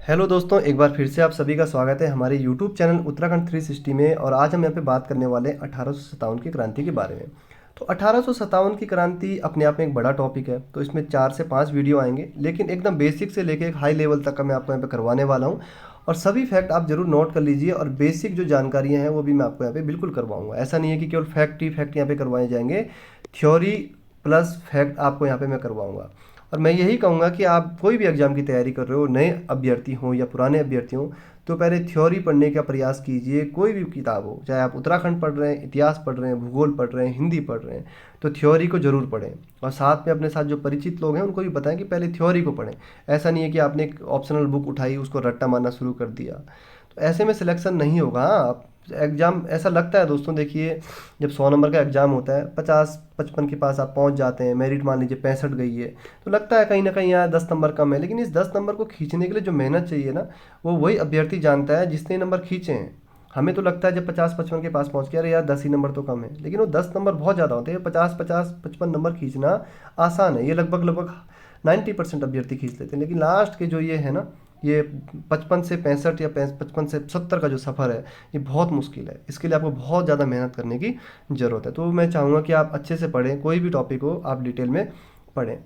Hello दोस्तों, एक बार फिर से आप सभी का स्वागत है हमारे यूट्यूब चैनल उत्तराखंड 360 में। और आज हम यहाँ पे बात करने वाले हैं 1857 की क्रांति के बारे में। तो 1857 की क्रांति अपने आप में एक बड़ा टॉपिक है, तो इसमें 4 से 5 वीडियो आएंगे, लेकिन एकदम बेसिक से लेकर एक हाई लेवल तक का मैं आपको यहाँ पे करवाने वाला हूँ। और सभी फैक्ट आप जरूर नोट कर लीजिए, और बेसिक जो जानकारियाँ हैं वो भी मैं आपको यहाँ पे बिल्कुल करवाऊँगा। ऐसा नहीं है कि केवल फैक्ट ही फैक्ट यहाँ पे करवाए जाएंगे, थ्योरी प्लस फैक्ट आपको यहाँ पे मैं करवाऊँगा। और मैं यही कहूँगा कि आप कोई भी एग्ज़ाम की तैयारी कर रहे हो, नए अभ्यर्थी हों या पुराने अभ्यर्थी हों, तो पहले थ्योरी पढ़ने का प्रयास कीजिए। कोई भी किताब हो, चाहे आप उत्तराखंड पढ़ रहे हैं, इतिहास पढ़ रहे हैं, भूगोल पढ़ रहे हैं, हिंदी पढ़ रहे हैं, तो थ्योरी को ज़रूर पढ़ें। और साथ में अपने साथ जो परिचित लोग हैं उनको भी बताएं कि पहले थ्योरी को पढ़ें। ऐसा नहीं है कि आपने एक ऑप्शनल बुक उठाई, उसको रट्टा मारना शुरू कर दिया, तो ऐसे में सिलेक्शन नहीं होगा। हाँ, आप एग्ज़ाम ऐसा लगता है दोस्तों, देखिए जब 100 नंबर का एग्ज़ाम होता है, 50-55 के पास आप पहुंच जाते हैं, मेरिट मान लीजिए 65 गई है, तो लगता है कहीं ना कहीं यहाँ 10 नंबर कम है। लेकिन इस 10 नंबर को खींचने के लिए जो मेहनत चाहिए ना, वो वही अभ्यर्थी जानता है जिसने नंबर खींचे हैं। हमें तो लगता है जब 50-55 के पास पहुंच गया, अरे यार 10 ही नंबर तो कम है, लेकिन वो 10 नंबर बहुत ज़्यादा होते हैं। 50-50-55 नंबर खींचना आसान है, ये लगभग लगभग 90% अभ्यर्थी खींच लेते हैं। लेकिन लास्ट के जो ये है ना, ये 55 से 65 या 55 से 70 का जो सफ़र है, ये बहुत मुश्किल है। इसके लिए आपको बहुत ज़्यादा मेहनत करने की ज़रूरत है। तो मैं चाहूँगा कि आप अच्छे से पढ़ें, कोई भी टॉपिक हो आप डिटेल में पढ़ें।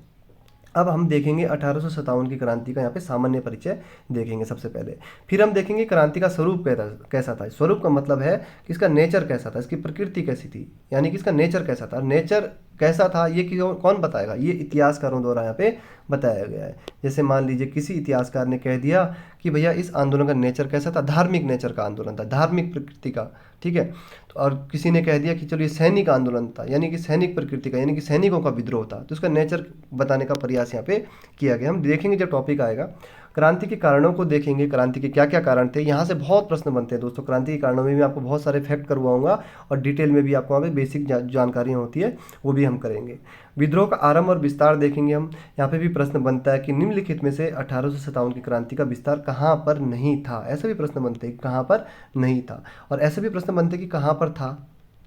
अब हम देखेंगे 1857 की क्रांति का यहाँ पे सामान्य परिचय देखेंगे सबसे पहले। फिर हम देखेंगे क्रांति का स्वरूप कैसा था। स्वरूप का मतलब है कि इसका नेचर कैसा था, इसकी प्रकृति कैसी थी, यानी कि इसका नेचर कैसा था। नेचर कैसा था ये कौन बताएगा, ये इतिहासकारों द्वारा यहाँ पे बताया गया है। जैसे मान लीजिए किसी इतिहासकार ने कह दिया कि भैया इस आंदोलन का नेचर कैसा था, धार्मिक नेचर का आंदोलन था, धार्मिक प्रकृति का, ठीक है। तो और किसी ने कह दिया कि चलो ये सैनिक आंदोलन था, यानी कि सैनिक प्रकृति का, यानी कि सैनिकों का विद्रोह था, तो उसका नेचर बताने का प्रयास यहाँ पे किया गया। हम देखेंगे जब टॉपिक आएगा, क्रांति के कारणों को देखेंगे, क्रांति के क्या क्या कारण थे। यहाँ से बहुत प्रश्न बनते हैं दोस्तों। क्रांति के कारणों में भी आपको बहुत सारे फैक्ट करवाऊंगा, और डिटेल में भी आपको वहाँ पे बेसिक जानकारियाँ होती है वो भी हम करेंगे। विद्रोह का आरंभ और विस्तार देखेंगे हम। यहाँ पे भी प्रश्न बनता है कि निम्नलिखित में से 1857 की क्रांति का विस्तार कहाँ पर नहीं था। ऐसा भी प्रश्न बनते हैं कि कहाँ पर नहीं था, और ऐसे भी प्रश्न बनते हैं कि कहाँ पर था।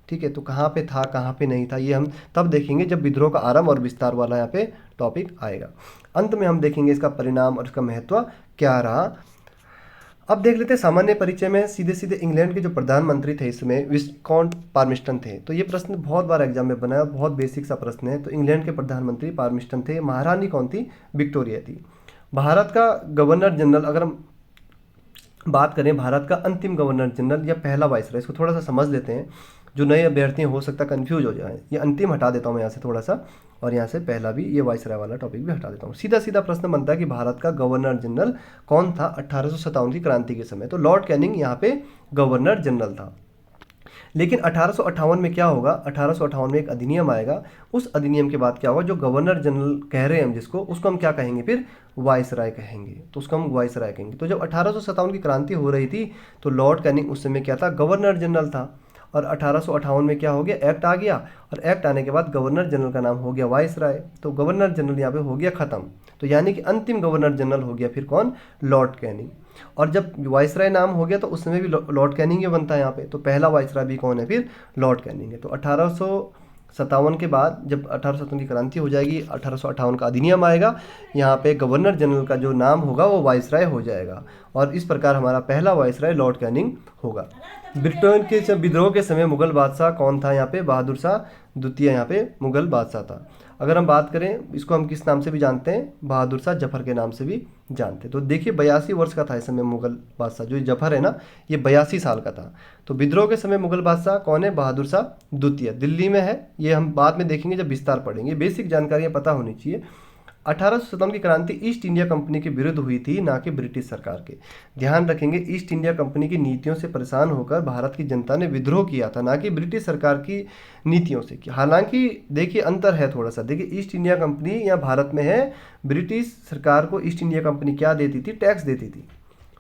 ठीक है, तो कहाँ पे था, कहाँ पे नहीं था, ये हम तब देखेंगे जब विद्रोह का आरंभ और विस्तार वाला यहाँ पे टॉपिक आएगा। अंत में हम देखेंगे इसका परिणाम और इसका महत्व क्या रहा। अब देख लेते हैं सामान्य परिचय में। सीधे सीधे इंग्लैंड के जो प्रधानमंत्री थे इसमें विस्कॉन्ट पार्मिस्टन थे। तो ये प्रश्न बहुत बार एग्जाम में बना है, बहुत बेसिक सा प्रश्न है। तो इंग्लैंड के प्रधानमंत्री पार्मिस्टन थे। महारानी कौन थी? विक्टोरिया थी। भारत का गवर्नर जनरल, अगर हम बात करें भारत का अंतिम गवर्नर जनरल या पहला वाइसराय, इसको थोड़ा सा समझ लेते हैं। जो नए अभ्यर्थी हो सकता है कंफ्यूज हो जाए। ये अंतिम हटा देता हूँ मैं यहाँ से थोड़ा सा, और यहाँ से पहला भी, ये वाइसराय वाला टॉपिक भी हटा देता हूँ। सीधा सीधा प्रश्न बनता है कि भारत का गवर्नर जनरल कौन था 1857 की क्रांति के समय। तो लॉर्ड कैनिंग यहाँ पे गवर्नर जनरल था। लेकिन 1858 में क्या होगा, 1858 में एक अधिनियम आएगा। उस अधिनियम के बाद क्या होगा, जो गवर्नर जनरल कह रहे हैं हम जिसको, उसको हम क्या कहेंगे, फिर वाइसराय कहेंगे। तो उसको हम वाइसराय कहेंगे। तो जब 1857 की क्रांति हो रही थी, तो लॉर्ड कैनिंग उस समय क्या था, गवर्नर जनरल था। और 1858 में क्या हो गया, एक्ट आ गया, और एक्ट आने के बाद गवर्नर जनरल का नाम हो गया वाइसराय। तो गवर्नर जनरल यहाँ पे हो गया खत्म। तो यानी कि अंतिम गवर्नर जनरल हो गया फिर कौन, लॉर्ड कैनिंग। और जब वाइसराय नाम हो गया तो उस समय भी लॉर्ड कैनिंग ही बनता है यहाँ पे। तो पहला वाइसराय भी कौन है, फिर लॉर्ड कैनिंग है। तो 1857 के बाद जब 1857 की क्रांति हो जाएगी, 1858 का अधिनियम आएगा, यहाँ पे गवर्नर जनरल का जो नाम होगा वो वाइसराय हो जाएगा। और इस प्रकार हमारा पहला वाइसराय लॉर्ड कैनिंग होगा। ब्रिटेन के विद्रोह के समय मुगल बादशाह कौन था यहाँ पे, बहादुर शाह द्वितीय यहाँ पे मुगल बादशाह था। अगर हम बात करें, इसको हम किस नाम से भी जानते हैं, बहादुर शाह जफर के नाम से भी जानते हैं। तो देखिए 82 वर्ष का था इस समय मुगल बादशाह। जो जफर है ना, ये 82 साल का था। तो विद्रोह के समय मुगल बादशाह कौन है, बहादुर शाह द्वितीय, दिल्ली में है। ये हम बाद में देखेंगे जब विस्तार पढ़ेंगे, बेसिक जानकारियाँ पता होनी चाहिए। 1857 की क्रांति ईस्ट इंडिया कंपनी के विरुद्ध हुई थी, ना कि ब्रिटिश सरकार के। ध्यान रखेंगे, ईस्ट इंडिया कंपनी की नीतियों से परेशान होकर भारत की जनता ने विद्रोह किया था, ना कि ब्रिटिश सरकार की नीतियों से। हालांकि देखिए अंतर है थोड़ा सा। देखिए ईस्ट इंडिया कंपनी यहाँ भारत में है, ब्रिटिश सरकार को ईस्ट इंडिया कंपनी क्या देती थी, टैक्स देती थी।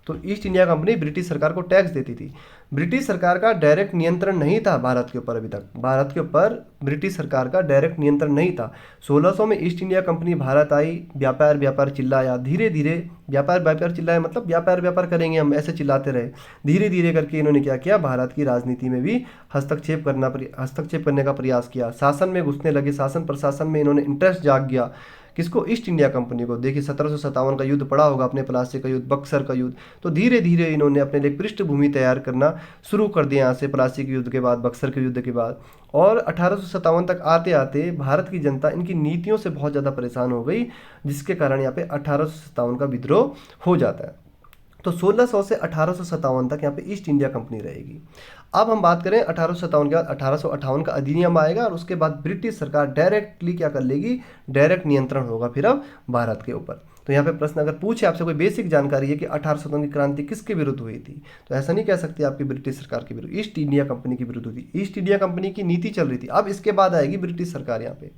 तो ईस्ट इंडिया कंपनी ब्रिटिश सरकार को टैक्स देती थी। ब्रिटिश सरकार का डायरेक्ट नियंत्रण नहीं था भारत के ऊपर। अभी तक भारत के ऊपर ब्रिटिश सरकार का डायरेक्ट नियंत्रण नहीं था। 1600 में ईस्ट इंडिया कंपनी भारत आई, व्यापार व्यापार चिल्लाया, धीरे धीरे व्यापार व्यापार चिल्लाया, मतलब व्यापार व्यापार करेंगे हम, ऐसे चिल्लाते रहे। धीरे धीरे करके इन्होंने क्या किया, भारत की राजनीति में भी हस्तक्षेप करने का प्रयास किया। शासन में घुसने लगे, शासन प्रशासन में इन्होंने इंटरेस्ट जाग गया किसको? ईस्ट इंडिया कंपनी को। देखिए 1757 का युद्ध पड़ा होगा अपने, प्लासी का युद्ध, बक्सर का युद्ध। तो धीरे धीरे इन्होंने अपने लिए पृष्ठभूमि तैयार करना शुरू कर दिया यहाँ से, प्लासी के युद्ध के बाद, बक्सर के युद्ध के बाद। और 1857 तक आते आते भारत की जनता इनकी नीतियों से बहुत ज़्यादा परेशान हो गई, जिसके कारण यहाँ पे 1857 का विद्रोह हो जाता है। तो 1600 से 1857 तक यहाँ पे ईस्ट इंडिया कंपनी रहेगी। अब हम बात करें 1857 के बाद 1858 का अधिनियम आएगा, और उसके बाद ब्रिटिश सरकार डायरेक्टली क्या कर लेगी? डायरेक्ट नियंत्रण होगा फिर अब भारत के ऊपर। तो यहाँ पे प्रश्न अगर पूछे आपसे, कोई बेसिक जानकारी है कि 1857 की क्रांति किसके विरुद्ध हुई थी, तो ऐसा नहीं कह सकते आपकी ब्रिटिश सरकार के विरुद्ध, ईस्ट इंडिया कंपनी के विरुद्ध हुई। ईस्ट इंडिया कंपनी की नीति चल रही थी। अब इसके बाद आएगी ब्रिटिश सरकार यहाँ पे,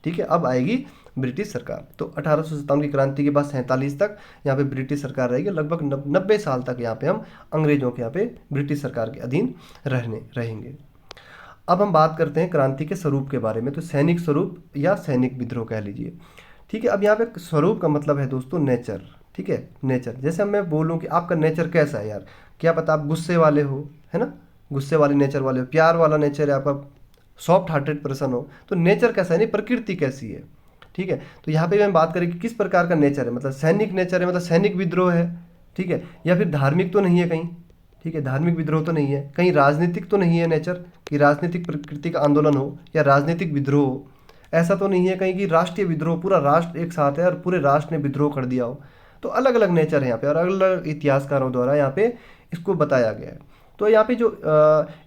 ठीक है, अब आएगी ब्रिटिश सरकार। तो 1857 की क्रांति के बाद 47 तक यहाँ पे ब्रिटिश सरकार रहेगी। लगभग 90 साल तक यहाँ पे हम अंग्रेजों के यहाँ पे ब्रिटिश सरकार के अधीन रहेंगे। अब हम बात करते हैं क्रांति के स्वरूप के बारे में। तो सैनिक स्वरूप या सैनिक विद्रोह कह लीजिए, ठीक है। अब यहाँ पे स्वरूप का मतलब है दोस्तों नेचर, ठीक है, नेचर। जैसे मैं बोलूँ कि आपका नेचर कैसा है यार, क्या पता आप गुस्से वाले हो, है ना, गुस्से वाले नेचर वाले हो, प्यार वाला नेचर है आपका, सॉफ्ट हार्टेड पर्सन हो। तो नेचर कैसा है, नहीं प्रकृति कैसी है, ठीक है। तो यहाँ पे हम बात करें कि किस प्रकार का नेचर है, मतलब सैनिक नेचर है, मतलब सैनिक विद्रोह है, ठीक है, या फिर धार्मिक तो नहीं है कहीं, ठीक है, धार्मिक विद्रोह तो नहीं है कहीं, राजनीतिक तो नहीं है नेचर कि राजनीतिक प्रकृति का आंदोलन हो या राजनीतिक विद्रोह हो, ऐसा तो नहीं है कहीं कि राष्ट्रीय विद्रोह, पूरा राष्ट्र एक साथ है और पूरे राष्ट्र ने विद्रोह कर दिया हो। तो अलग अलग नेचर है यहाँ पे, और अलग अलग इतिहासकारों द्वारा यहाँ पे इसको बताया गया है। तो यहाँ पे जो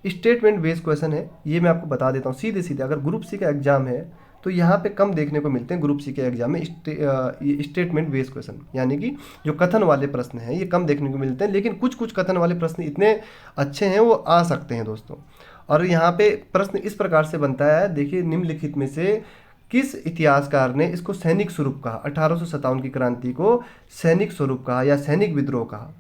स्टेटमेंट बेस्ड क्वेश्चन है, ये मैं आपको बता देता हूँ सीधे सीधे। अगर ग्रुप सी का एग्जाम है तो यहाँ पे कम देखने को मिलते हैं ग्रुप सी के एग्जाम में स्टेटमेंट बेस्ड क्वेश्चन, यानी कि जो कथन वाले प्रश्न हैं ये कम देखने को मिलते हैं, लेकिन कुछ कुछ कथन वाले प्रश्न इतने अच्छे हैं वो आ सकते हैं दोस्तों। और यहाँ पे प्रश्न इस प्रकार से बनता है, देखिए निम्नलिखित में से किस इतिहासकार ने इसको सैनिक स्वरूप कहा, 1857 की क्रांति को सैनिक स्वरूप कहा या सैनिक विद्रोह कहा।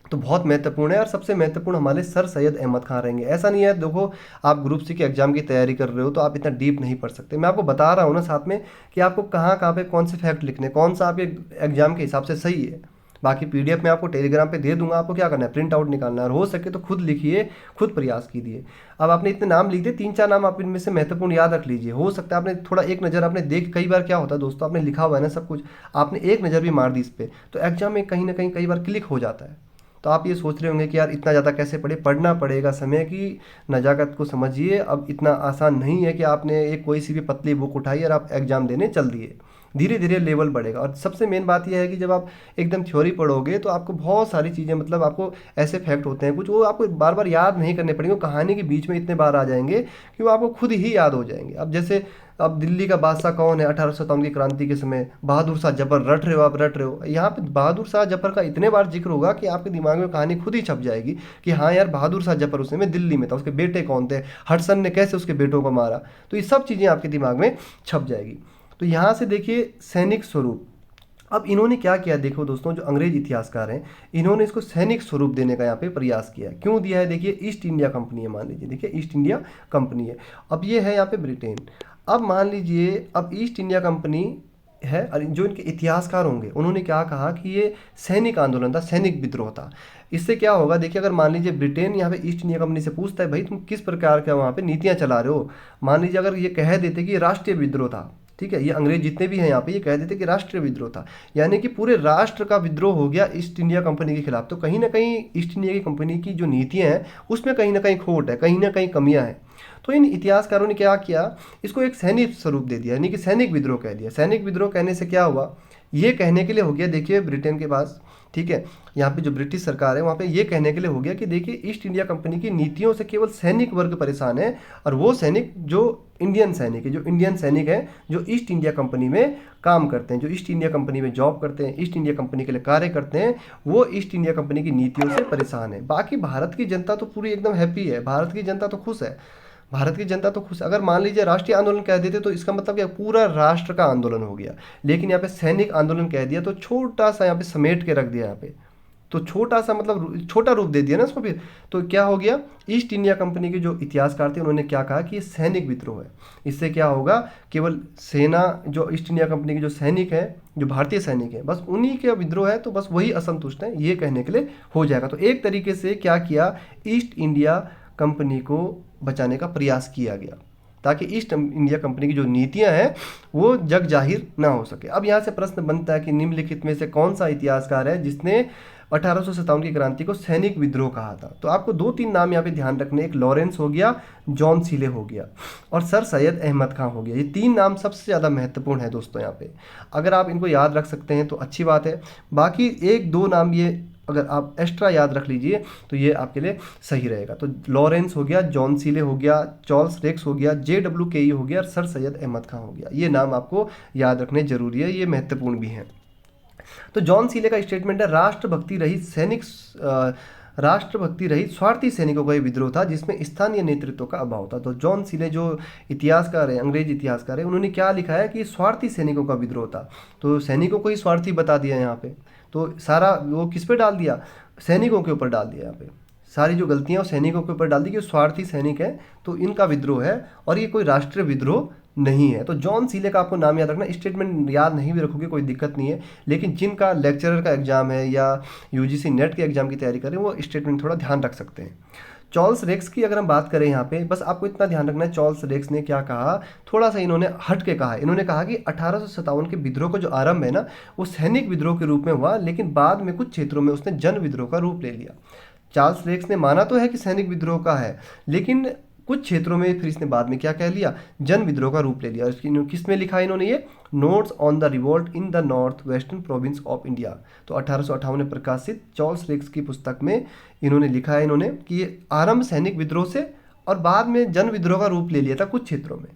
तो बहुत महत्वपूर्ण है, और सबसे महत्वपूर्ण हमारे सर सैयद अहमद खान रहेंगे। ऐसा नहीं है, देखो आप ग्रुप सी के एग्जाम की तैयारी कर रहे हो तो आप इतना डीप नहीं पढ़ सकते। मैं आपको बता रहा हूँ ना साथ में कि आपको कहाँ कहाँ पे कौन से फैक्ट लिखने, कौन सा आपके एग्जाम के हिसाब से सही है। बाकी पीडीएफ में आपको टेलीग्राम पे दे दूंगा, आपको क्या करना है, प्रिंट आउट निकालना है, और हो सके तो खुद लिखिए, खुद प्रयास कीजिए। अब आपने इतने नाम लिख दिए, 3-4 नाम आप इनमें से महत्वपूर्ण याद रख लीजिए। हो सकता है आपने थोड़ा एक नज़र आपने देख, कई बार क्या होता है दोस्तों, आपने लिखा हुआ है ना सब कुछ, आपने एक नज़र भी मार दी इस पर, तो एग्जाम में कहीं ना कहीं कई बार क्लिक हो जाता है। तो आप ये सोच रहे होंगे कि यार इतना ज़्यादा कैसे पढ़े, पढ़ना पड़ेगा, समय की नज़ाकत को समझिए। अब इतना आसान नहीं है कि आपने एक कोई सी भी पतली बुक उठाई और आप एग्ज़ाम देने चल दिए, धीरे धीरे लेवल बढ़ेगा। और सबसे मेन बात यह है कि जब आप एकदम थ्योरी पढ़ोगे तो आपको बहुत सारी चीज़ें, मतलब आपको ऐसे फैक्ट होते हैं कुछ, वो आपको बार बार याद नहीं करने पड़ेंगे, कहानी के बीच में इतने बार आ जाएंगे कि वो आपको खुद ही याद हो जाएंगे। अब जैसे अब दिल्ली का बादशाह कौन है 1857 की क्रांति के समय, बहादुर शाह जफर, रट रहे हो आप, रट रहे हो, यहाँ पे बहादुर शाह जफर का इतने बार जिक्र होगा कि आपके दिमाग में कहानी खुद ही छप जाएगी कि हाँ यार बहादुर शाह जफर उस समय दिल्ली में था, उसके बेटे कौन थे, हडसन ने कैसे उसके बेटों को मारा, तो ये सब चीज़ें आपके दिमाग में छप जाएगी। तो यहाँ से देखिए सैनिक स्वरूप, अब इन्होंने क्या किया, देखो दोस्तों जो अंग्रेज इतिहासकार हैं इन्होंने इसको सैनिक स्वरूप देने का यहाँ पे प्रयास किया। क्यों दिया है, देखिए ईस्ट इंडिया कंपनी है, मान लीजिए, देखिए ईस्ट इंडिया कंपनी है, अब ये है यहाँ पे ब्रिटेन। अब मान लीजिए अब ईस्ट इंडिया कंपनी है, और जो इनके इतिहासकार होंगे उन्होंने क्या कहा कि ये सैनिक आंदोलन था, सैनिक विद्रोह था। इससे क्या होगा, देखिए अगर मान लीजिए ब्रिटेन यहाँ पे ईस्ट इंडिया कंपनी से पूछता है भाई तुम किस प्रकार का वहाँ पे नीतियाँ चला रहे हो, मान लीजिए अगर ये कह देते कि ये राष्ट्रीय विद्रोह था, ठीक है, ये अंग्रेज जितने भी हैं यहाँ पे ये कह देते कि राष्ट्रीय विद्रोह था, यानी कि पूरे राष्ट्र का विद्रोह हो गया ईस्ट इंडिया कंपनी के खिलाफ, तो कहीं ना कहीं ईस्ट इंडिया की कंपनी की जो नीतियाँ हैं उसमें कहीं ना कहीं खोट है, कहीं ना कहीं कमियाँ हैं। तो इन इतिहासकारों ने क्या किया, इसको एक सैनिक स्वरूप दे दिया, यानी कि सैनिक विद्रोह कह दिया। सैनिक विद्रोह कहने से क्या हुआ, ये कहने के लिए हो गया, देखिए ब्रिटेन के पास, ठीक है, यहाँ पे जो ब्रिटिश सरकार है वहाँ पे ये कहने के लिए हो गया कि देखिए ईस्ट इंडिया कंपनी की नीतियों से केवल सैनिक वर्ग परेशान है, और वो सैनिक जो इंडियन सैनिक है, जो इंडियन सैनिक है जो ईस्ट इंडिया कंपनी में काम करते हैं, जो ईस्ट इंडिया कंपनी में जॉब करते हैं, ईस्ट इंडिया कंपनी के लिए कार्य करते हैं, वो ईस्ट इंडिया कंपनी की नीतियों से परेशान है। बाकी भारत की जनता तो पूरी एकदम हैप्पी है, भारत की जनता तो खुश है, भारत की जनता तो खुश। अगर मान लीजिए राष्ट्रीय आंदोलन कह देते तो इसका मतलब क्या, पूरा राष्ट्र का आंदोलन हो गया, लेकिन यहाँ पे सैनिक आंदोलन कह दिया तो छोटा सा यहाँ पे समेट के रख दिया, यहाँ पे तो छोटा सा मतलब छोटा रूप दे दिया ना इसको फिर। तो क्या हो गया, ईस्ट इंडिया कंपनी के जो इतिहासकार थे उन्होंने क्या कहा कि ये सैनिक विद्रोह है। इससे क्या होगा, केवल सेना, जो ईस्ट इंडिया कंपनी के जो सैनिक हैं, जो भारतीय सैनिक हैं, बस उन्हीं के विद्रोह है, तो बस वही असंतुष्ट हैं, ये कहने के लिए हो जाएगा। तो एक तरीके से क्या किया, ईस्ट इंडिया कंपनी को बचाने का प्रयास किया गया। ताकि ईस्ट इंडिया कंपनी की जो नीतियां हैं वो जग जाहिर ना हो सके। अब यहाँ से प्रश्न बनता है कि निम्नलिखित में से कौन सा इतिहासकार है जिसने 1857 की क्रांति को सैनिक विद्रोह कहा था। तो आपको दो तीन नाम यहाँ पे ध्यान रखने, एक लॉरेंस हो गया, जॉन सीले हो गया और सर सैयद अहमद खां हो गया। ये तीन नाम सबसे ज़्यादा महत्वपूर्ण है दोस्तों यहाँ पे। अगर आप इनको याद रख सकते हैं तो अच्छी बात है, बाकी एक दो नाम ये अगर आप एक्स्ट्रा याद रख लीजिए तो ये आपके लिए सही रहेगा। तो लॉरेंस हो गया, जॉन सीले हो गया, चार्ल्स रेक्स हो गया, JWKE हो गया और सर सैयद अहमद खां हो गया। ये नाम आपको याद रखने जरूरी है, ये महत्वपूर्ण भी हैं। तो जॉन सीले का स्टेटमेंट है, राष्ट्रभक्ति रहित स्वार्थी सैनिकों का ये विद्रोह था जिसमें स्थानीय नेतृत्व का अभाव था। तो जॉन सीले जो इतिहासकार है, अंग्रेज इतिहासकार है, उन्होंने क्या लिखा है कि स्वार्थी सैनिकों का विद्रोह था। तो सैनिकों को ही स्वार्थी बता दिया यहाँ पे, तो सारा वो किस पे डाल दिया, सैनिकों के ऊपर डाल दिया। यहाँ पे सारी जो गलतियाँ वो सैनिकों के ऊपर डाल दी कि स्वार्थी सैनिक है तो इनका विद्रोह है और ये कोई राष्ट्रीय विद्रोह नहीं है। तो जॉन सीले का आपको नाम याद रखना, स्टेटमेंट याद नहीं भी रखोगे कोई दिक्कत नहीं है, लेकिन जिनका लेक्चरर का एग्जाम है या UGC नेट के एग्जाम की तैयारी करें वो स्टेटमेंट थोड़ा ध्यान रख सकते हैं। चार्ल्स रेक्स की अगर हम बात करें यहाँ पे, बस आपको इतना ध्यान रखना है चार्ल्स रेक्स ने क्या कहा, थोड़ा सा इन्होंने हट के कहा है। इन्होंने कहा कि 1857 के विद्रोह का जो आरंभ है ना वो सैनिक विद्रोह के रूप में हुआ, लेकिन बाद में कुछ क्षेत्रों में उसने जन विद्रोह का रूप ले लिया। चार्ल्स रेक्स ने माना तो है कि सैनिक विद्रोह का है, लेकिन कुछ क्षेत्रों में फिर इसने बाद में क्या कह लिया, जन विद्रोह का रूप ले लिया। किस में लिखा है इन्होंने, ये notes on the revolt in the north western province of India. तो 1858 में प्रकाशित चार्ल्स रेक्स की पुस्तक में इन्होंने लिखा है इन्होंने कि ये आरंभ सैनिक विद्रोह से और बाद में जन विद्रोह का रूप ले लिया था कुछ क्षेत्रों में।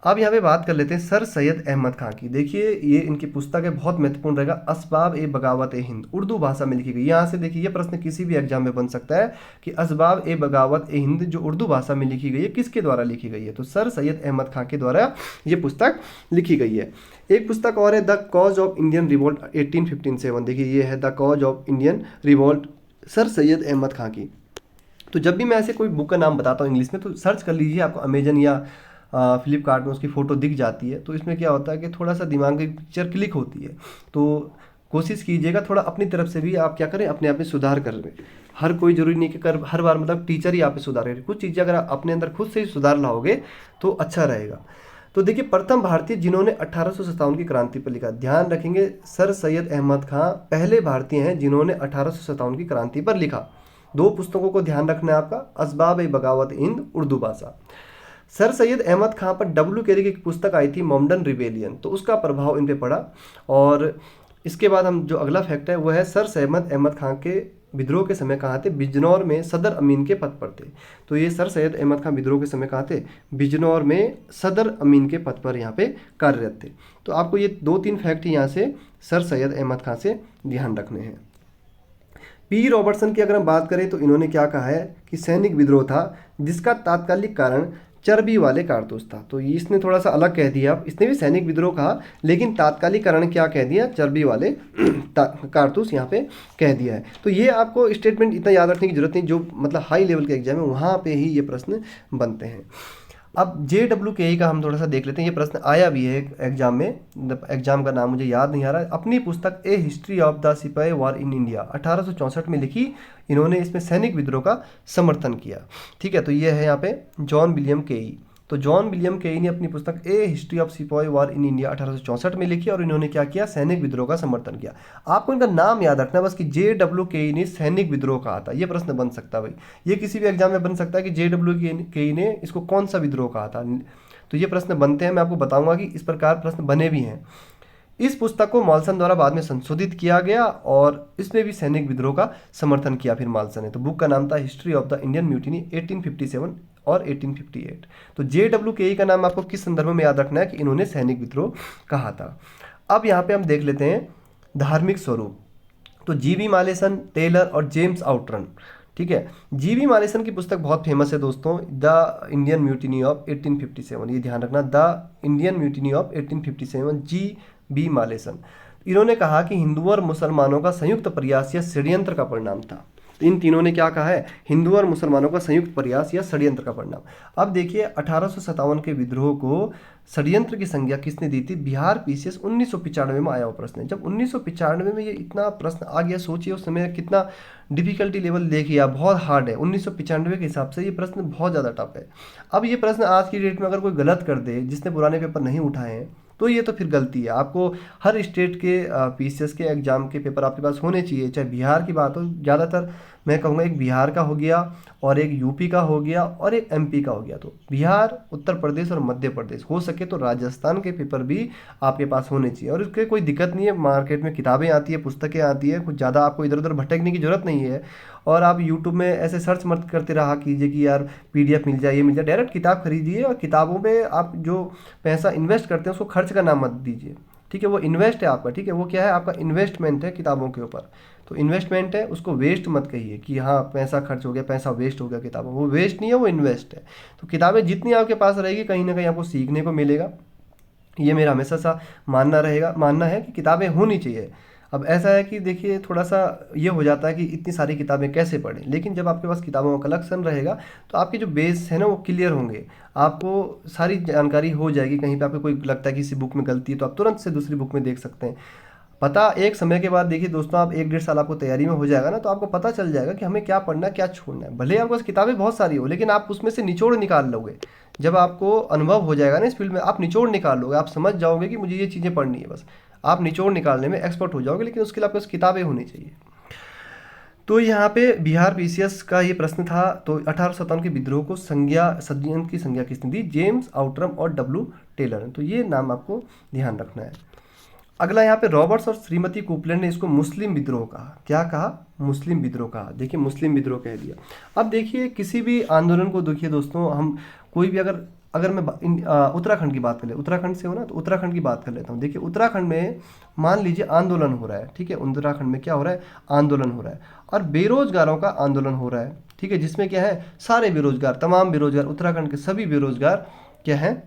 अब यहाँ पे बात कर लेते हैं सर सैयद अहमद खां की। देखिए ये इनकी पुस्तक है, बहुत महत्वपूर्ण रहेगा, असबाब ए बगावत ए हिंद, उर्दू भाषा में लिखी गई। यहाँ से देखिए ये प्रश्न किसी भी एग्जाम में बन सकता है कि असबाब ए बगावत ए हिंद जो उर्दू भाषा में लिखी गई है किसके द्वारा लिखी गई है, तो सर सैयद अहमद खां के द्वारा ये पुस्तक लिखी गई है। एक पुस्तक और है the cause of Indian revolt 1857। देखिए ये है the cause of Indian revolt, sir Syed Ahmad Khan की। तो जब भी मैं ऐसे कोई बुक का नाम बताता हूँ इंग्लिश में तो सर्च कर लीजिए, आपको अमेजन या फ्लिपकार्ट में उसकी फ़ोटो दिख जाती है। तो इसमें क्या होता है कि थोड़ा सा दिमाग की पिक्चर क्लिक होती है, तो कोशिश कीजिएगा थोड़ा अपनी तरफ से भी आप क्या करें, अपने आप में सुधार कर लें। हर कोई जरूरी नहीं कि हर बार मतलब टीचर ही आप पे सुधार करे, कुछ चीज़ें अगर आप अपने अंदर खुद से ही सुधार लाओगे तो अच्छा रहेगा। तो देखिए प्रथम भारतीय जिन्होंने 1857 की क्रांति पर लिखा, ध्यान रखेंगे सर सैयद अहमद खां पहले भारतीय हैं जिन्होंने 1857 की क्रांति पर लिखा। दो पुस्तकों को ध्यान रखना है आपका, असबाब ए बगावत हिंद उर्दू भाषा। सर सैयद अहमद खां पर W कैरी की एक पुस्तक आई थी मोमडन रिबेलियन, तो उसका प्रभाव इन पे पड़ा। और इसके बाद हम जो अगला फैक्ट है वो है सर सैयद अहमद खां के विद्रोह के समय कहाँ थे, बिजनौर में सदर अमीन के पद पर थे। तो ये सर सैयद अहमद खां विद्रोह के समय कहाँ थे, बिजनौर में सदर अमीन के पद पर यहाँ पे कार्यरत थे। तो आपको ये दो तीन फैक्ट यहाँ से सर सैयद अहमद खां से ध्यान रखने हैं। P. रॉबर्टसन की अगर हम बात करें तो इन्होंने क्या कहा है कि सैनिक विद्रोह था जिसका तात्कालिक कारण चर्बी वाले कारतूस था। तो इसने थोड़ा सा अलग कह दिया, इसने भी सैनिक विद्रोह कहा लेकिन तात्कालिक कारण क्या कह दिया, चर्बी वाले कारतूस यहाँ पे कह दिया है। तो ये आपको स्टेटमेंट इतना याद रखने की जरूरत नहीं, जो मतलब हाई लेवल के एग्जाम है वहाँ पे ही ये प्रश्न बनते हैं। अब JWKE का हम थोड़ा सा देख लेते हैं, ये प्रश्न आया भी है एग्जाम में, एग्जाम का नाम मुझे याद नहीं आ रहा है। अपनी पुस्तक ए हिस्ट्री ऑफ द सिपाही वॉर इन इंडिया 1864 में लिखी, इन्होंने इसमें सैनिक विद्रोह का समर्थन किया। ठीक है, तो ये है यहाँ पे जॉन विलियम केई। तो जॉन विलियम केई ने अपनी पुस्तक ए हिस्ट्री ऑफ सिपाही वॉर इन इंडिया 1864 में लिखी और इन्होंने क्या किया, सैनिक विद्रोह का समर्थन किया। आपको इनका नाम याद रखना बस कि JWKE ने सैनिक विद्रोह कहा था, ये प्रश्न बन सकता है भाई, ये किसी भी एग्जाम में बन सकता है कि JWKE ने इसको कौन सा विद्रोह कहा था। तो ये प्रश्न बनते हैं, मैं आपको बताऊंगा कि इस प्रकार प्रश्न बने भी हैं। इस पुस्तक को मॉल्सन द्वारा बाद में संशोधित किया गया और इसमें भी सैनिक विद्रोह का समर्थन किया फिर मॉल्सन ने। तो बुक का नाम था history of the Indian mutiny 1857 और 1858। तो JWKE का नाम आपको किस संदर्भ में याद रखना है कि इन्होंने सैनिक विद्रोह कहा था। अब यहाँ पे हम देख लेते हैं धार्मिक स्वरूप। तो GV मालेसन, टेलर और जेम्स आउटरन। ठीक है, GV मालेसन की पुस्तक बहुत फेमस है दोस्तों, द इंडियन म्यूटिनी ऑफ 1857। ये ध्यान रखना, the Indian mutiny of 1857, GV मालेसन। इन्होंने कहा कि हिंदुओं और मुसलमानों का संयुक्त प्रयास या षड्यंत्र का परिणाम था। तो इन तीनों ने क्या कहा है, हिंदू और मुसलमानों का संयुक्त प्रयास या षड्यंत्र का परिणाम। अब देखिए 1857 के विद्रोह को षड्यंत्र की संज्ञा किसने दी थी, बिहार पीसीएस 1995 में आया वो प्रश्न है। जब 1995 में ये इतना प्रश्न आ गया, सोचिए उस समय कितना डिफिकल्टी लेवल देखिए आप, बहुत हार्ड है। 1995 के हिसाब से ये प्रश्न बहुत ज़्यादा टफ है। अब ये प्रश्न आज की डेट में अगर कोई गलत कर दे, जिसने पुराने पेपर नहीं उठाए हैं, तो ये तो फिर गलती है। आपको हर स्टेट के पीसीएस के एग्जाम के पेपर आपके पास होने चाहिए, चाहे बिहार की बात हो, ज़्यादातर मैं कहूँगा एक बिहार का हो गया और एक यूपी का हो गया और एक एमपी का हो गया। तो बिहार, उत्तर प्रदेश और मध्य प्रदेश, हो सके तो राजस्थान के पेपर भी आपके पास होने चाहिए। और उसके कोई दिक्कत नहीं है, मार्केट में किताबें आती है, पुस्तकें आती है, कुछ ज़्यादा आपको इधर उधर भटकने की जरूरत नहीं है। और आप यूट्यूब में ऐसे सर्च मत करते रहा कीजिए कि यार पीडीएफ मिल जाए, ये मिल जाए। डायरेक्ट किताब खरीदिए और किताबों में आप जो पैसा इन्वेस्ट करते हैं उसको खर्च का नाम मत दीजिए, ठीक है। वो इन्वेस्ट है आपका, ठीक है, वो क्या है, आपका इन्वेस्टमेंट है किताबों के ऊपर। तो इन्वेस्टमेंट है, उसको वेस्ट मत कहिए कि हाँ पैसा खर्च हो गया, पैसा वेस्ट हो गया किताबों, वो वेस्ट नहीं है, वो इन्वेस्ट है। तो किताबें जितनी आपके पास रहेगी कहीं ना कहीं आपको सीखने को मिलेगा। ये मेरा हमेशा सा मानना है कि किताबें होनी चाहिए। अब ऐसा है कि देखिए थोड़ा सा ये हो जाता है कि इतनी सारी किताबें कैसे पढ़ें, लेकिन जब आपके पास किताबों का कलेक्शन रहेगा तो आपके जो बेस है ना वो क्लियर होंगे, आपको सारी जानकारी हो जाएगी। कहीं पे आपको कोई लगता है कि किसी बुक में गलती है तो आप तुरंत से दूसरी बुक में देख सकते हैं। पता एक समय के बाद, देखिए दोस्तों, आप 1-1.5 साल आपको तैयारी में हो जाएगा ना, तो आपको पता चल जाएगा कि हमें क्या पढ़ना है क्या छोड़ना है। भले ही आपके पास किताबें बहुत सारी हो, लेकिन आप उसमें से निचोड़ निकाल लोगे। जब आपको अनुभव हो जाएगा ना इस फील्ड में, आप निचोड़ निकाल लोगे, आप समझ जाओगे कि मुझे ये चीज़ें पढ़नी है, बस आप निचोड़ निकालने में एक्सपर्ट हो जाओगे। लेकिन उसके लिए आपके पास किताबें होनी चाहिए। तो यहाँ पे बिहार पीसीएस का ये प्रश्न था। तो 1857 के विद्रोह को षड्यंत्र की संज्ञा किसने दी, जेम्स आउटरम और डब्ल्यू टेलर। तो ये नाम आपको ध्यान रखना है। अगला यहाँ पे रॉबर्ट्स और श्रीमती कूपलैंड ने इसको मुस्लिम विद्रोह कहा। क्या कहा, मुस्लिम विद्रोह कहा। देखिए मुस्लिम विद्रोह कह दिया। अब देखिए किसी भी आंदोलन को देखिए दोस्तों, हम कोई भी अगर मैं उत्तराखंड की बात कर ले, उत्तराखंड से हो ना, तो उत्तराखंड की बात कर लेता हूँ। देखिए उत्तराखंड में मान लीजिए आंदोलन हो रहा है, ठीक है। उत्तराखंड में क्या हो रहा है, आंदोलन हो रहा है और बेरोजगारों का आंदोलन हो रहा है, ठीक है। जिसमें क्या है, सारे बेरोजगार, तमाम बेरोजगार, उत्तराखंड के सभी बेरोजगार क्या हैं,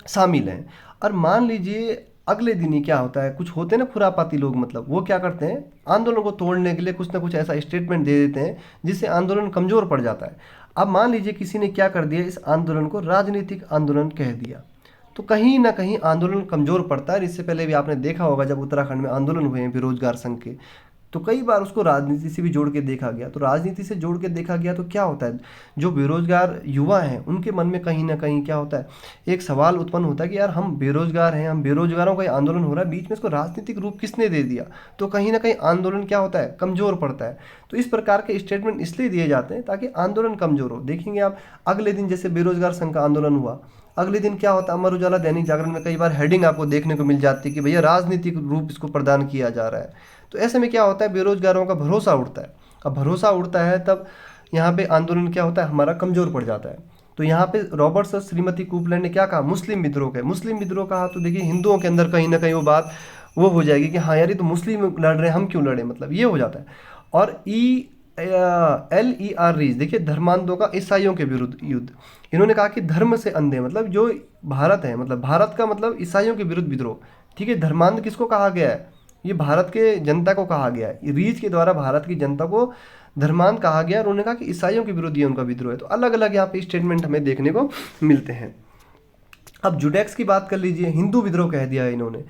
शामिल हैं। और मान लीजिए अगले दिन ही क्या होता है, कुछ होते हैं ना खुरापाती लोग, मतलब वो क्या करते हैं, आंदोलन को तोड़ने के लिए कुछ ना कुछ ऐसा स्टेटमेंट दे देते हैं जिससे आंदोलन कमजोर पड़ जाता है। अब मान लीजिए किसी ने क्या कर दिया, इस आंदोलन को राजनीतिक आंदोलन कह दिया, तो कहीं ना कहीं आंदोलन कमजोर पड़ता है। इससे पहले भी आपने देखा होगा जब उत्तराखंड में आंदोलन हुए हैं बेरोजगार संघ के, तो कई बार उसको राजनीति से भी जोड़ के देखा गया। तो राजनीति से जोड़ के देखा गया तो क्या होता है, जो बेरोजगार युवा हैं उनके मन में कहीं ना कहीं क्या होता है, एक सवाल उत्पन्न होता है कि यार हम बेरोजगार हैं, हम बेरोजगारों का ये आंदोलन हो रहा है, बीच में इसको राजनीतिक रूप किसने दे दिया। तो कहीं ना कहीं आंदोलन क्या होता है, कमजोर पड़ता है। तो इस प्रकार के स्टेटमेंट इसलिए दिए जाते हैं ताकि आंदोलन कमजोर हो। देखेंगे आप अगले दिन जैसे बेरोजगार संघ का आंदोलन हुआ, अगले दिन क्या होता है, अमर उजाला दैनिक जागरण में कई बार हेडिंग आपको देखने को मिल जाती है कि भैया राजनीतिक रूप इसको प्रदान किया जा रहा है। तो ऐसे में क्या होता है, बेरोजगारों का भरोसा उठता है। अब भरोसा उठता है तब यहाँ पे आंदोलन क्या होता है, हमारा कमजोर पड़ जाता है। तो यहाँ पे रॉबर्ट्स और श्रीमती कूपलैंड ने क्या कहा, मुस्लिम विद्रोह कहे। मुस्लिम विद्रोह कहा तो देखिए हिंदुओं के अंदर कहीं ना कहीं वो बात वो हो जाएगी कि हाँ यार ये तो मुस्लिम लड़ रहे हैं, हम क्यों लड़े, मतलब ये हो जाता है। और LER रीज, देखिए धर्मांधों का ईसाइयों के विरुद्ध युद्ध। इन्होंने कहा कि धर्म से अंधे, मतलब जो भारत है, मतलब भारत का मतलब ईसाइयों के विरुद्ध विद्रोह, ठीक है। धर्मांध किसको कहा गया है, ये भारत के जनता को कहा गया है। रीज के द्वारा भारत की जनता को धर्मांध कहा गया और उन्होंने कहा कि ईसाइयों के विरुद्ध ये उनका विद्रोह है। तो अलग अलग यहाँ पे स्टेटमेंट हमें देखने को मिलते हैं। अब जुडेक्स की बात कर लीजिए, हिंदू विद्रोह कह दिया है इन्होंने।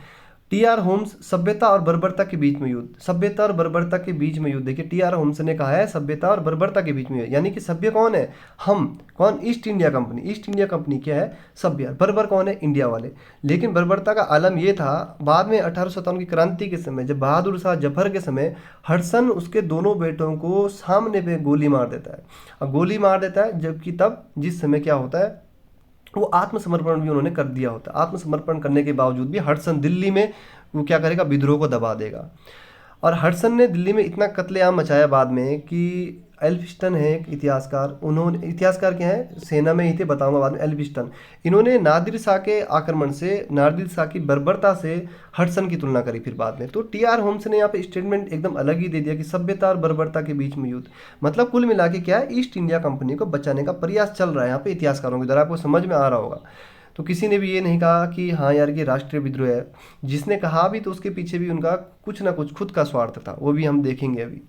TR होम्स, सभ्यता और बर्बरता के बीच में युद्ध। सभ्यता और बर्बरता के बीच में युद्ध, देखिए TR होम्स ने कहा है सभ्यता और बर्बरता के बीच में, यानी कि सभ्य कौन है, हम, कौन, east India company. East India company क्या है, सभ्य। बर्बर कौन है, इंडिया वाले। लेकिन बर्बरता का आलम ये था, बाद में 1857 की क्रांति के समय जब बहादुर शाह जफर के समय हडसन उसके दोनों बेटों को सामने पे गोली मार देता है। अब गोली मार देता है जबकि तब जिस समय क्या होता है, वो आत्मसमर्पण भी उन्होंने कर दिया होता है। आत्मसमर्पण करने के बावजूद भी हडसन दिल्ली में वो क्या करेगा, विद्रोह को दबा देगा। और हडसन ने दिल्ली में इतना कत्लेआम मचाया बाद में कि एल्फिस्टन है एक इतिहासकार, उन्होंने, इतिहासकार क्या है, सेना में ही थे, बताऊंगा बाद में, एल्फिस्टन, इन्होंने नादिर शाह के आक्रमण से, नादिर शाह की बर्बरता से हडसन की तुलना करी फिर बाद में। तो TR होम्स ने यहाँ पे स्टेटमेंट एकदम अलग ही दे दिया कि सभ्यता और बर्बरता के बीच में युद्ध, मतलब कुल मिला के क्या है, ईस्ट इंडिया कंपनी को बचाने का प्रयास चल रहा है यहाँ पे इतिहासकारों के द्वारा, आपको समझ में आ रहा होगा। तो किसी ने भी ये नहीं कहा कि हाँ यार ये राष्ट्रीय विद्रोह है। जिसने कहा भी तो उसके पीछे भी उनका कुछ ना कुछ खुद का स्वार्थ था, वो भी हम देखेंगे अभी।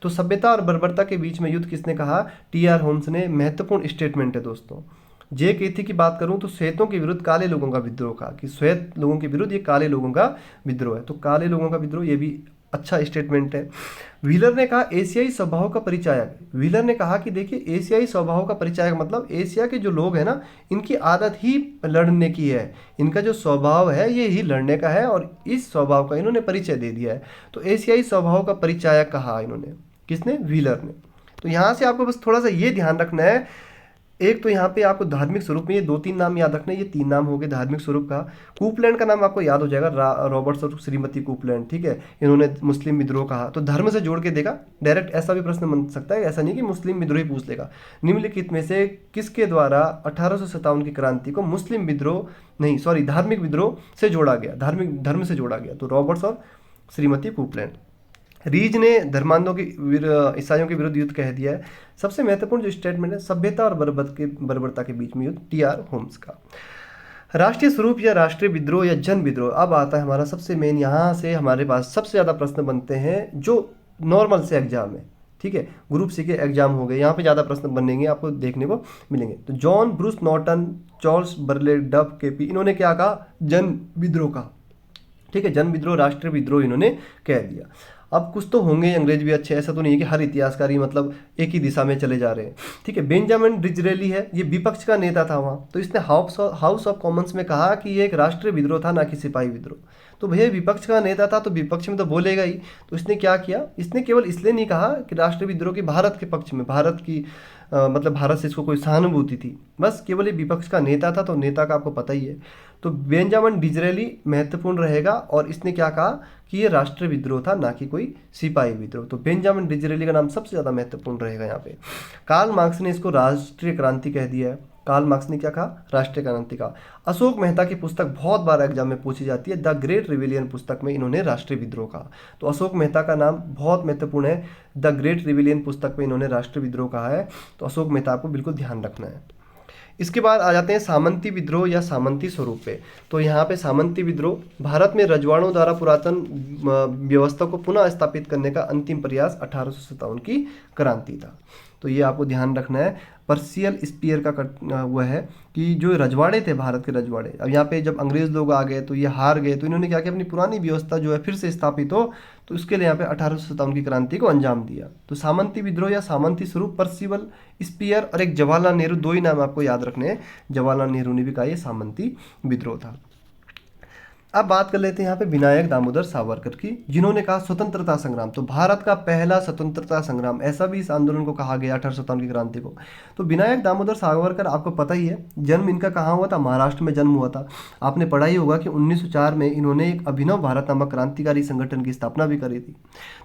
तो सभ्यता और बर्बरता के बीच में युद्ध किसने कहा? टी आर होम्स ने। महत्वपूर्ण स्टेटमेंट है दोस्तों। जे केथी की बात करूं तो श्वेतों के विरुद्ध काले लोगों का विद्रोह कहा, कि श्वेत लोगों के विरुद्ध ये काले लोगों का विद्रोह है। तो काले लोगों का विद्रोह, ये भी अच्छा स्टेटमेंट है। व्हीलर ने कहा एशियाई स्वभाव का परिचायक। व्हीलर ने कहा कि देखिए एशियाई स्वभाव का परिचायक मतलब एशिया के जो लोग हैं ना, इनकी आदत ही लड़ने की है, इनका जो स्वभाव है ये ही लड़ने का है, और इस स्वभाव का इन्होंने परिचय दे दिया है। तो एशियाई स्वभाव का परिचायक कहा इन्होंने, किसने? व्हीलर ने। तो यहाँ से आपको बस थोड़ा सा ये ध्यान रखना है, एक तो यहाँ पे आपको धार्मिक स्वरूप में ये 2-3 नाम याद रखने, ये 3 नाम हो गए धार्मिक स्वरूप का। कूपलैंड का नाम आपको याद हो जाएगा, रॉबर्ट्स और श्रीमती कूपलैंड, ठीक है। इन्होंने मुस्लिम विद्रोह कहा, तो धर्म से जोड़ के देखा, डायरेक्ट ऐसा भी प्रश्न बन सकता है, ऐसा नहीं कि मुस्लिम विद्रोह ही पूछ लेगा। निम्नलिखित में से किसके द्वारा 1857 की क्रांति को मुस्लिम विद्रोह नहीं सॉरी धार्मिक विद्रोह से जोड़ा गया, धार्मिक धर्म से जोड़ा गया? तो रॉबर्ट्स और श्रीमती कूपलैंड। रीज ने धर्मांधों की ईसाइयों के विरुद्ध युद्ध कह दिया है। सबसे महत्वपूर्ण जो स्टेटमेंट है, सभ्यता और बर्बरता के बीच में युद्ध, टी.आर. होम्स का। राष्ट्रीय स्वरूप या राष्ट्रीय विद्रोह या जन विद्रोह, अब आता है हमारा सबसे मेन, यहाँ से हमारे पास सबसे ज़्यादा प्रश्न बनते हैं जो नॉर्मल से एग्जाम है, ठीक है। ग्रुप सी के एग्जाम हो गए, यहाँ पे ज़्यादा प्रश्न बनेंगे, आपको देखने को मिलेंगे। तो जॉन ब्रूस नॉर्टन, चार्ल्स बर्ले डफ केपी, इन्होंने क्या कहा? जन विद्रोह का, ठीक है। जन विद्रोह, राष्ट्रीय विद्रोह इन्होंने कह दिया। अब कुछ तो होंगे अंग्रेज भी अच्छे, ऐसा तो नहीं है कि हर इतिहासकारी मतलब एक ही दिशा में चले जा रहे हैं, ठीक है। बेंजामिन डिज़रेली है, ये विपक्ष का नेता था वहाँ, तो इसने हाउस ऑफ कॉमन्स में कहा कि ये एक राष्ट्रीय विद्रोह था, ना कि सिपाही विद्रोह। तो भैया विपक्ष का नेता था तो विपक्ष में तो बोलेगा ही। तो इसने क्या किया? इसने केवल इसलिए नहीं कहा कि राष्ट्रीय विद्रोह की भारत के पक्ष में, भारत की मतलब भारत से इसको कोई सहानुभूति थी, बस केवल ये विपक्ष का नेता था, तो नेता का आपको पता ही है। तो बेंजामिन डिज़रेली महत्वपूर्ण रहेगा, और इसने क्या कहा कि ये राष्ट्रीय विद्रोह था, ना कि कोई सिपाही विद्रोह। तो बेंजामिन डिज़रेली का नाम सबसे ज़्यादा महत्वपूर्ण रहेगा यहाँ पे। कार्ल मार्क्स ने इसको राष्ट्रीय क्रांति कह दिया है। कार्ल मार्क्स ने क्या कहा? राष्ट्रीय क्रांति का। अशोक मेहता की पुस्तक बहुत बार एग्जाम में पूछी जाती है, द ग्रेट रिविलियन पुस्तक में इन्होंने राष्ट्रीय विद्रोह कहा। तो अशोक मेहता का नाम बहुत महत्वपूर्ण है, द ग्रेट रिविलियन पुस्तक में इन्होंने राष्ट्रीय विद्रोह कहा है। तो अशोक मेहता को बिल्कुल ध्यान रखना है। इसके बाद आ जाते हैं सामंती विद्रोह या सामंती स्वरूप पे। तो यहाँ पे सामंती विद्रोह, भारत में रजवाड़ों द्वारा पुरातन व्यवस्था को पुनः स्थापित करने का अंतिम प्रयास 1857 की क्रांति था। तो ये आपको ध्यान रखना है। पर्शियल स्पीयर का हुआ है कि जो रजवाड़े थे, भारत के रजवाड़े, अब यहाँ पे जब अंग्रेज लोग आ गए तो ये हार गए, तो इन्होंने क्या किया? अपनी पुरानी व्यवस्था जो है फिर से स्थापित हो, तो उसके लिए यहाँ पे 1857 की क्रांति को अंजाम दिया। तो सामंती विद्रोह या सामंती स्वरूप, पर्सिवल स्पीयर और एक जवाहरलाल नेहरू, 2 ही नाम आपको याद रखने हैं। जवाहरलाल नेहरू ने भी कहा ये सामंती विद्रोह था। अब बात कर लेते हैं यहाँ पे विनायक दामोदर सावरकर की, जिन्होंने कहा स्वतंत्रता संग्राम। तो भारत का पहला स्वतंत्रता संग्राम, ऐसा भी इस आंदोलन को कहा गया 1857 की क्रांति को। तो विनायक दामोदर सावरकर आपको पता ही है, जन्म इनका कहाँ हुआ था? महाराष्ट्र में जन्म हुआ था। आपने पढ़ा ही होगा कि 1904 में इन्होंने एक अभिनव भारत नामक क्रांतिकारी संगठन की स्थापना भी करी थी।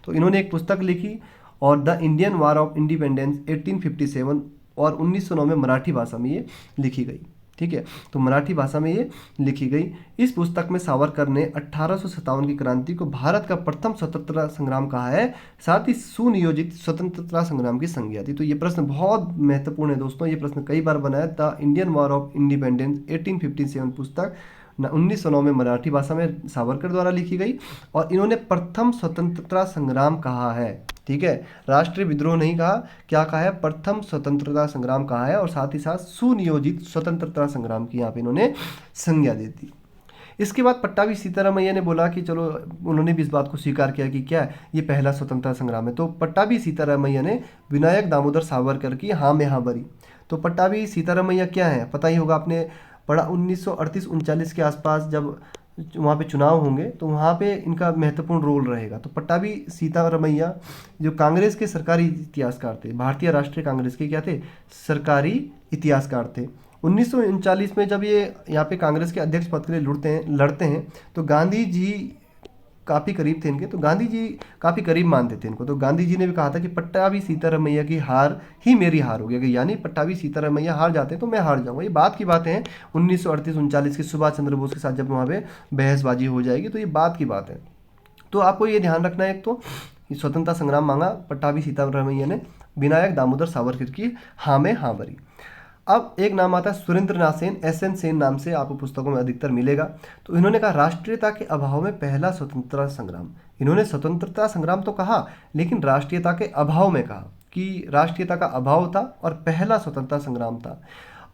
तो इन्होंने एक पुस्तक लिखी, और the Indian war of independence 1857, और 1909 में मराठी भाषा में ये लिखी गई, ठीक है। तो मराठी भाषा में ये लिखी गई। इस पुस्तक में सावरकर ने 1857 की क्रांति को भारत का प्रथम स्वतंत्रता संग्राम कहा है, साथ ही सुनियोजित स्वतंत्रता संग्राम की संज्ञा दी। तो ये प्रश्न बहुत महत्वपूर्ण है दोस्तों, ये प्रश्न कई बार बना है। The Indian war of independence 1857 पुस्तक 1909 में मराठी भाषा में सावरकर द्वारा लिखी गई, और इन्होंने प्रथम स्वतंत्रता संग्राम कहा है, ठीक है। राष्ट्रीय विद्रोह नहीं कहा, क्या कहा है? प्रथम स्वतंत्रता संग्राम कहा है, और साथ ही साथ सुनियोजित स्वतंत्रता संग्राम की यहाँ पे इन्होंने संज्ञा दे दी। इसके बाद पट्टाभी सीतारामैया ने बोला कि चलो, उन्होंने भी इस बात को स्वीकार किया कि क्या ये पहला स्वतंत्रता संग्राम है। तो पट्टाभी सीतारामैया ने विनायक दामोदर सावरकर की हाँ में हाँ भरी। तो पट्टाभी सीतारामैया क्या है? पता ही होगा, आपने पढ़ा 1938-39 के आसपास जब वहाँ पे चुनाव होंगे, तो वहाँ पे इनका महत्वपूर्ण रोल रहेगा। तो पट्टाभी सीतारामैया जो कांग्रेस के सरकारी इतिहासकार थे, भारतीय राष्ट्रीय कांग्रेस के क्या थे? सरकारी इतिहासकार थे। 1939 में जब ये यहाँ पे कांग्रेस के अध्यक्ष पद के लिए लड़ते हैं, तो गांधी जी काफ़ी करीब थे इनके, तो गांधी जी काफ़ी करीब मानते थे इनको। तो गांधी जी ने भी कहा था कि पट्टाभी सीतारामैया की हार ही मेरी हार होगी, अगर यानी पट्टाभी सीतारामैया हार जाते हैं तो मैं हार जाऊंगा। ये बात की बातें हैं 1938-39 की, सुभाष चंद्र बोस के साथ जब वहाँ पे बहसबाजी हो जाएगी, तो ये बात की बात है। तो आपको ये ध्यान रखना है, एक तो स्वतंत्रता संग्राम मांगा पट्टाभी सीतारामैया ने, विनायक दामोदर सावरकर की हाँ में हाँ भरी। अब एक नाम आता है सुरेंद्र नाथ सेन, SN सेन नाम से आपको पुस्तकों में अधिकतर मिलेगा। तो इन्होंने कहा राष्ट्रीयता के अभाव में पहला स्वतंत्रता संग्राम। इन्होंने स्वतंत्रता संग्राम तो कहा, लेकिन राष्ट्रीयता के अभाव में कहा कि राष्ट्रीयता का अभाव था और पहला स्वतंत्रता संग्राम था।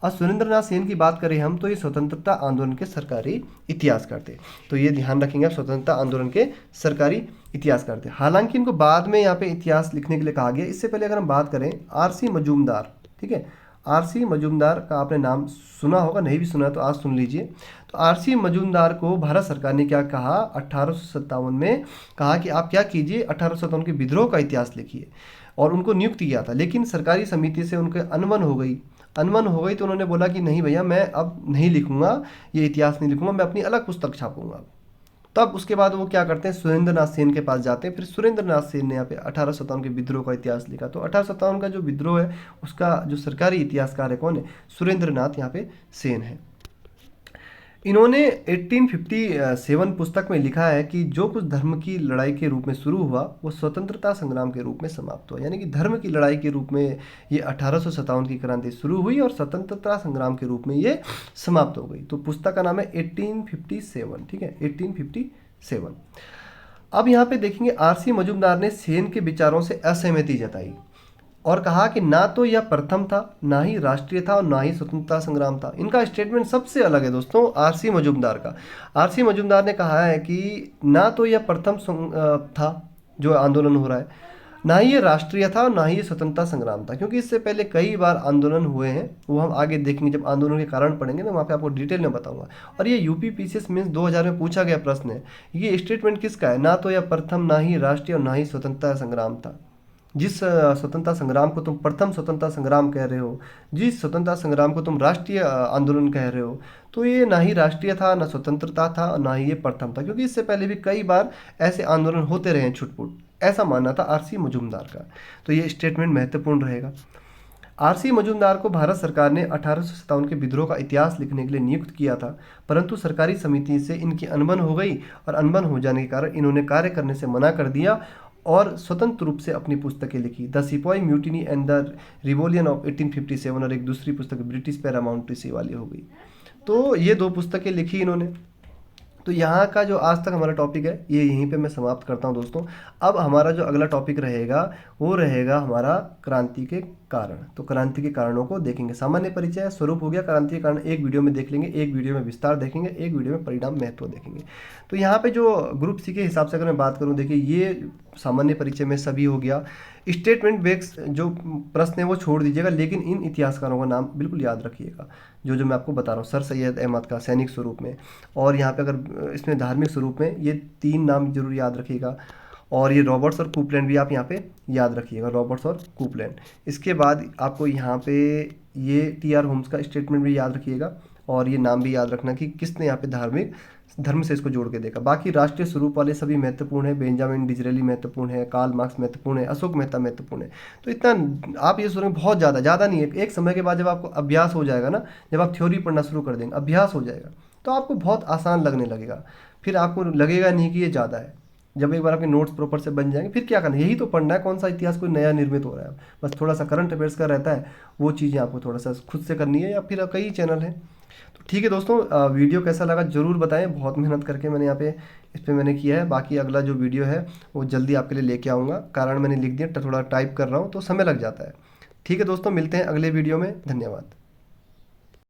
और सुरेंद्र नाथ सेन की बात करें हम तो ये स्वतंत्रता आंदोलन के सरकारी इतिहासकार थे। तो ये ध्यान रखेंगे आप, स्वतंत्रता आंदोलन के सरकारी इतिहासकार थे। हालांकि इनको बाद में यहाँ पे इतिहास लिखने के लिए कहा गया। इससे पहले अगर हम बात करें RC मजूमदार, ठीक है, RC मजूमदार का आपने नाम सुना होगा, नहीं भी सुना तो आज सुन लीजिए। तो RC मजूमदार को भारत सरकार ने क्या कहा 1857 में, कहा कि आप क्या कीजिए 1857 के विद्रोह का इतिहास लिखिए, और उनको नियुक्त किया था। लेकिन सरकारी समिति से उनके अनबन हो गई तो उन्होंने बोला कि नहीं भैया, मैं अब नहीं लिखूंगा, ये इतिहास नहीं लिखूंगा, मैं अपनी अलग पुस्तक छापूंगा। तब उसके बाद वो क्या करते हैं, सुरेंद्र नाथ सेन के पास जाते हैं। फिर सुरेंद्र नाथ सेन ने यहाँ पे 1857 के विद्रोह का इतिहास लिखा। तो 1857 का जो विद्रोह है उसका जो सरकारी इतिहासकार है कौन है, सुरेंद्र नाथ यहाँ पे सेन है। इन्होंने 1857 पुस्तक में लिखा है कि जो कुछ धर्म की लड़ाई के रूप में शुरू हुआ वो स्वतंत्रता संग्राम के रूप में समाप्त हुआ। यानी कि धर्म की लड़ाई के रूप में ये 1857 की क्रांति शुरू हुई और स्वतंत्रता संग्राम के रूप में ये समाप्त हो गई। तो पुस्तक का नाम है 1857, ठीक है, 1857। अब यहाँ पे देखेंगे RC मजूमदार ने सेन के विचारों से असहमति जताई और कहा कि ना तो यह प्रथम था, ना ही राष्ट्रीय था, और ना ही स्वतंत्रता संग्राम था। इनका स्टेटमेंट सबसे अलग है दोस्तों RC मजूमदार का। RC मजूमदार ने कहा है कि ना तो यह प्रथम था जो आंदोलन हो रहा है, ना ही ये राष्ट्रीय था, और ना ही ये स्वतंत्रता संग्राम था, क्योंकि इससे पहले कई बार आंदोलन हुए हैं। वो हम आगे देखेंगे, जब आंदोलन के कारण पढ़ेंगे ना वहाँ पे आपको डिटेल में बताऊंगा। और ये UP PCS मेंस 2000 में पूछा गया प्रश्न है। ये स्टेटमेंट किसका है, ना तो यह प्रथम, ना ही राष्ट्रीय, और ना ही स्वतंत्रता संग्राम था। जिस स्वतंत्रता संग्राम को तुम प्रथम स्वतंत्रता संग्राम कह रहे हो, जिस स्वतंत्रता संग्राम को तुम राष्ट्रीय आंदोलन कह रहे हो, तो ये ना ही राष्ट्रीय था, ना स्वतंत्रता था, और ना ही ये प्रथम था, क्योंकि इससे पहले भी कई बार ऐसे आंदोलन होते रहे हैं छुटपुट। ऐसा मानना था RC मजूमदार का। तो ये स्टेटमेंट महत्वपूर्ण रहेगा। RC मजूमदार को भारत सरकार ने 1857 के विद्रोह का इतिहास लिखने के लिए नियुक्त किया था, परंतु सरकारी समिति से इनकी अनबन हो गई, और अनबन हो जाने के कारण इन्होंने कार्य करने से मना कर दिया और स्वतंत्र रूप से अपनी पुस्तकें लिखी। द सिपाही म्यूटिनी एंड द रिवोलियन ऑफ 1857, और एक दूसरी पुस्तक ब्रिटिश पैरामाउंट्री वाली हो गई। तो ये दो पुस्तकें लिखी इन्होंने। तो यहाँ का जो आज तक हमारा टॉपिक है ये यहीं पे मैं समाप्त करता हूँ दोस्तों। अब हमारा जो अगला टॉपिक रहेगा वो रहेगा हमारा क्रांति के कारण। तो क्रांति के कारणों को देखेंगे। सामान्य परिचय स्वरूप हो गया, क्रांति के कारण एक वीडियो में देख लेंगे, एक वीडियो में विस्तार देखेंगे, एक वीडियो में परिणाम महत्व देखेंगे। तो यहाँ पे जो ग्रुप सी के हिसाब से अगर मैं बात करूँ, देखिए ये सामान्य परिचय में सभी हो गया। स्टेटमेंट बेस्ड जो प्रश्न है वो छोड़ दीजिएगा, लेकिन इन इतिहासकारों का नाम बिल्कुल याद रखिएगा जो मैं आपको बता रहा हूँ। सर सैयद अहमद का सैनिक स्वरूप में, और यहाँ पे अगर इसमें धार्मिक स्वरूप में ये 3 नाम जरूर याद रखिएगा। और ये रॉबर्ट्स और कूपलैंड भी आप यहाँ पे याद रखिएगा, रॉबर्ट्स और कूपलैंड। इसके बाद आपको यहाँ पे ये TR होम्स का स्टेटमेंट भी याद रखिएगा, और ये नाम भी याद रखना कि किसने यहाँ पे धार्मिक धर्म से इसको जोड़ के देखा। बाकी राष्ट्रीय स्वरूप वाले सभी महत्वपूर्ण है। बेंजामिन डिजरेली महत्वपूर्ण है, कार्ल मार्क्स महत्वपूर्ण है, अशोक मेहता महत्वपूर्ण है। तो इतना आप ये सुनेंगे, बहुत ज़्यादा नहीं है। एक समय के बाद जब आपको अभ्यास हो जाएगा ना, जब आप थ्योरी पढ़ना शुरू कर देंगे, अभ्यास हो जाएगा, तो आपको बहुत आसान लगने लगेगा। फिर आपको लगेगा नहीं कि ये ज़्यादा है। जब एक बार आपके नोट्स प्रॉपर से बन जाएंगे, फिर क्या करना है, यही तो पढ़ना है। कौन सा इतिहास कोई नया निर्मित हो रहा है, बस थोड़ा सा करंट अफेयर्स का रहता है, वो चीज़ें आपको थोड़ा सा खुद से करनी है, या फिर कई चैनल हैं। तो ठीक है दोस्तों, वीडियो कैसा लगा ज़रूर बताएं। बहुत मेहनत करके मैंने यहाँ पे इस पर मैंने किया है। बाकी अगला जो वीडियो है वो जल्दी आपके लिए लेके आऊँगा, कारण मैंने लिख दिया, थोड़ा टाइप कर रहा हूँ तो समय लग जाता है। ठीक है दोस्तों, मिलते हैं अगले वीडियो में। धन्यवाद।